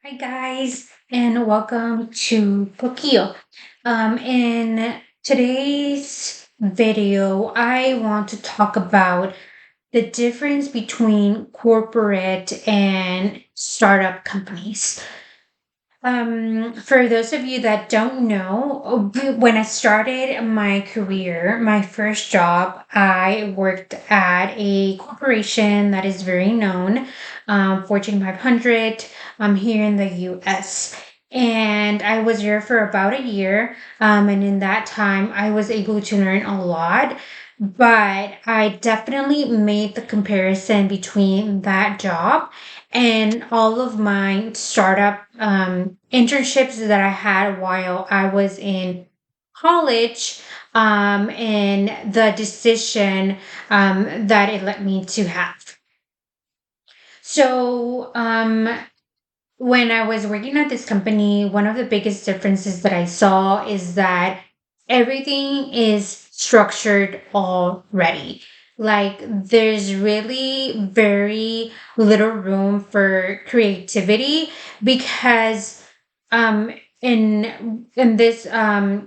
Hi guys, and welcome to Kokio. In today's video, I want to talk about the difference between corporate and startup companies. For those of you that don't know, when I started my career, my first job, I worked at a corporation that is very known, Fortune 500, here in the US. And I was there for about a year. And in that time, I was able to learn a lot. But I definitely made the comparison between that job and all of my startup internships that I had while I was in college, and the decision that it led me to have. So, when I was working at this company, one of the biggest differences that I saw is that everything is structured already. Like there's really very little room for creativity because um in this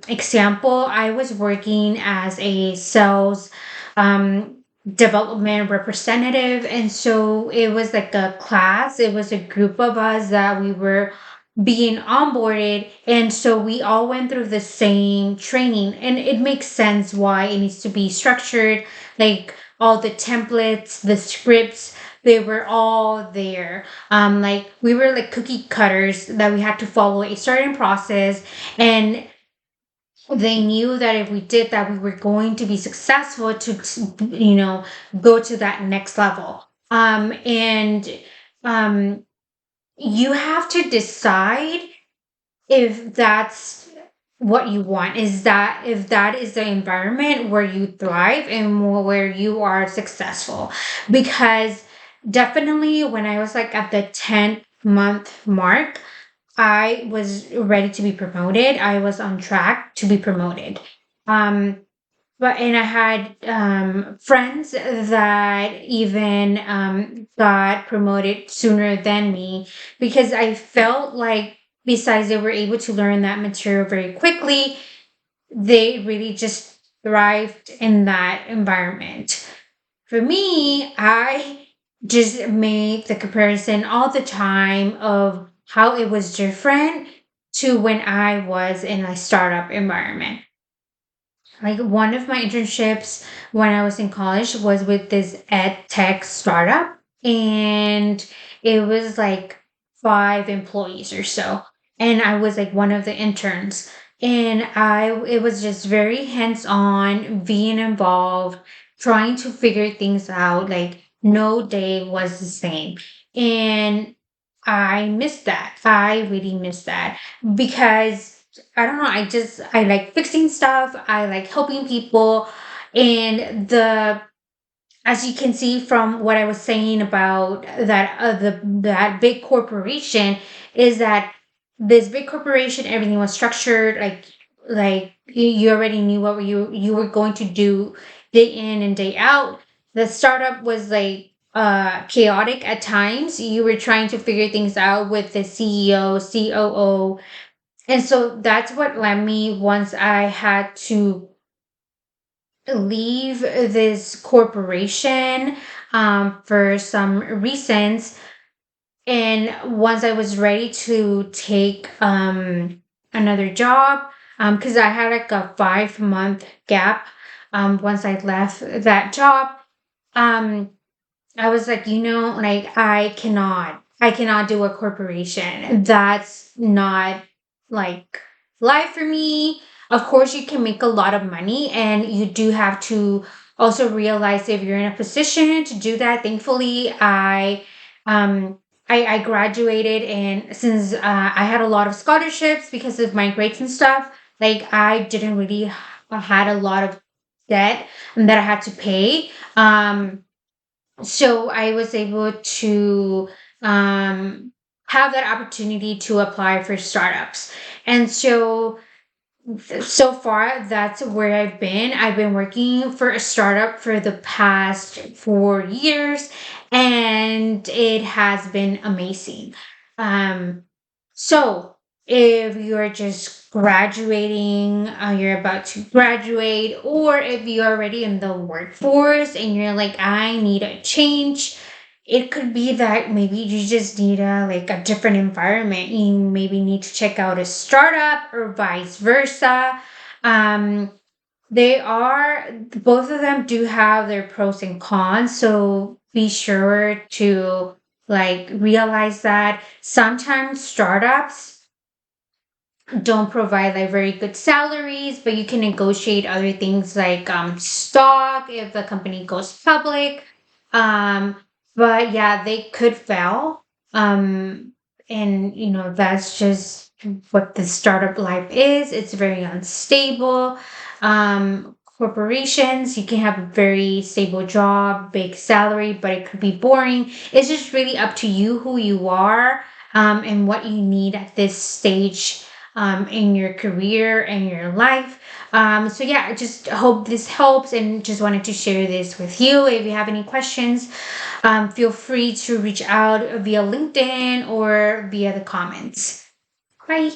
example, I was working as a sales um development representative, and so it was like a class, it was a group of us that we were being onboarded, and so we all went through the same training, and it makes sense why it needs to be structured. Like all the templates, the scripts, they were all there. Like we were like cookie cutters that we had to follow a certain process, and they knew that if we did that, we were going to be successful to go to that next level. And um, you have to decide if that's what you want. Is that if that is the environment where you thrive and where you are successful? Because definitely, when I was like at the 10th month mark, I was ready to be promoted. I was on track to be promoted. Um, and I had friends that even got promoted sooner than me because I felt like, besides they were able to learn that material very quickly, they really just thrived in that environment. For me, I just made the comparison all the time of how it was different to when I was in a startup environment. Like one of my internships when I was in college was with this ed tech startup, and it was like 5 employees or so. And I was like one of the interns. And it was just very hands on, being involved, trying to figure things out. Like no day was the same. And I missed that. I really missed that because I don't know. I like fixing stuff. I like helping people, and the as you can see from what I was saying about that big corporation, is that this big corporation, everything was structured, like you already knew what you were going to do day in and day out. The startup was like chaotic at times. You were trying to figure things out with the CEO, COO, and so that's what led me, once I had to leave this corporation for some reasons. And once I was ready to take another job, because I had like a 5 month gap once I left that job, um, I was like, like I cannot do a corporation. That's not like life for me. Of course, you can make a lot of money, and you do have to also realize if you're in a position to do that. Thankfully, um I graduated, and since I had a lot of scholarships because of my grades and stuff, like I didn't really had a lot of debt that I had to pay. So I was able to um, have that opportunity to apply for startups. And so far, that's where I've been working for a startup for the past 4 years, and it has been amazing. So, if you're just graduating, you're about to graduate, or if you're already in the workforce and you're like, I need a change, it could be that maybe you just need a different environment. You maybe need to check out a startup or vice versa. Um, they are both of them do have their pros and cons, so be sure to realize that sometimes startups don't provide very good salaries, but you can negotiate other things like stock if the company goes public. Um, but yeah, they could fail. Um, and that's just what the startup life is. It's very unstable. Corporations, you can have a very stable job, big salary, but it could be boring. It's just really up to you who you are, and what you need at this stage in your career and your life. So yeah, I just hope this helps and just wanted to share this with you. If you have any questions, feel free to reach out via LinkedIn or via the comments. Bye.